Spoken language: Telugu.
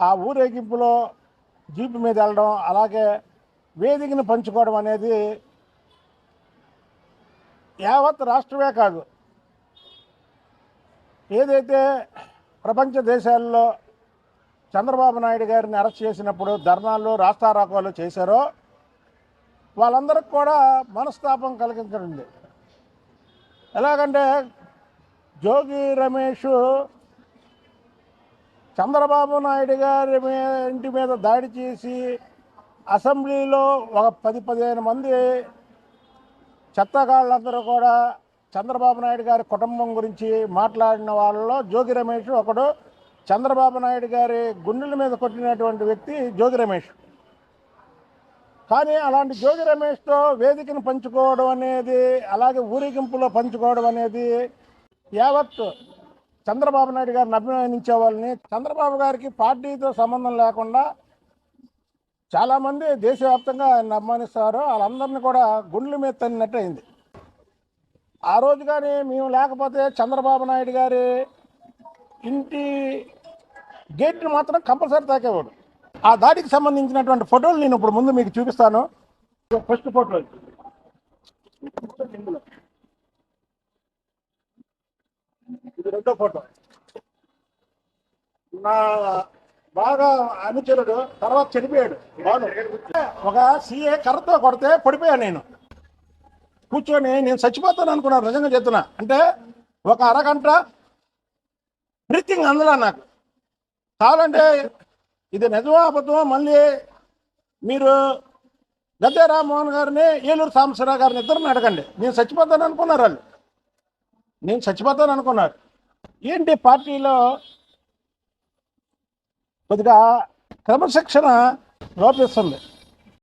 ఆ ఊరేగింపులో జీపు మీద వెళ్ళడం, అలాగే వేదికను పంచుకోవడం అనేది యావత్ రాష్ట్రమే కాదు, ఏదైతే ప్రపంచ దేశాల్లో చంద్రబాబు నాయుడు గారిని అరెస్ట్ చేసినప్పుడు ధర్నాలు రాస్తారోకోలు చేశారో వాళ్ళందరికీ కూడా మనస్తాపం కలిగించండి. ఎలాగంటే జోగి రమేష్ చంద్రబాబు నాయుడు గారి ఇంటి మీద దాడి చేసి అసెంబ్లీలో ఒక 10-15 మంది చెత్తగాళ్ళందరూ కూడా చంద్రబాబు నాయుడు గారి కుటుంబం గురించి మాట్లాడిన వాళ్ళలో జోగి రమేష్ ఒకడు. చంద్రబాబు నాయుడు గారి గుండెల మీద కొట్టినటువంటి వ్యక్తి జోగి రమేష్. కానీ అలాంటి జోగి రమేష్తో వేదికను పంచుకోవడం అనేది, అలాగే ఊరేగింపులో పంచుకోవడం అనేది యావత్ చంద్రబాబు నాయుడు గారిని అభిమానించే వాళ్ళని, చంద్రబాబు గారికి పార్టీతో సంబంధం లేకుండా చాలామంది దేశవ్యాప్తంగా ఆయన అభిమానిస్తారు. వాళ్ళందరినీ కూడా గుండెల మీద తన్నినట్టు అయింది. ఆ రోజు కానీ మేము లేకపోతే చంద్రబాబు నాయుడు గారి ఇంటి గేట్ని మాత్రం కంపల్సరీ తాకేవాడు. ఆ దాడికి సంబంధించినటువంటి ఫోటోలు నేను ఇప్పుడు ముందు మీకు చూపిస్తాను. ఫస్ట్ ఫోటో ఇది, రెండో ఫోటో. నా బాగా అనుచరుడు తర్వాత చనిపోయాడు. ఒక సీఏ కర్రతో కొడితే పడిపోయాను. నేను కూర్చొని నేను చచ్చిపోతాను అనుకున్నాను, నిజంగా చెప్తున్నా. అంటే ఒక అరగంట బ్రీతింగ్ అందులో నాకు కావాలంటే ఇది నిజమో అబద్ధమో మళ్ళీ మీరు గద్దె రామ్మోహన్ గారిని, ఏలూరు సాంబశివరావు గారిని ఇద్దరిని అడగండి. నేను చచ్చిపోతాను అనుకున్నారు వాళ్ళు, నేను చచ్చిపోతాను అనుకున్నారు. ఏంటి పార్టీలో కొద్దిగా క్రమశిక్షణ లోపిస్తుంది.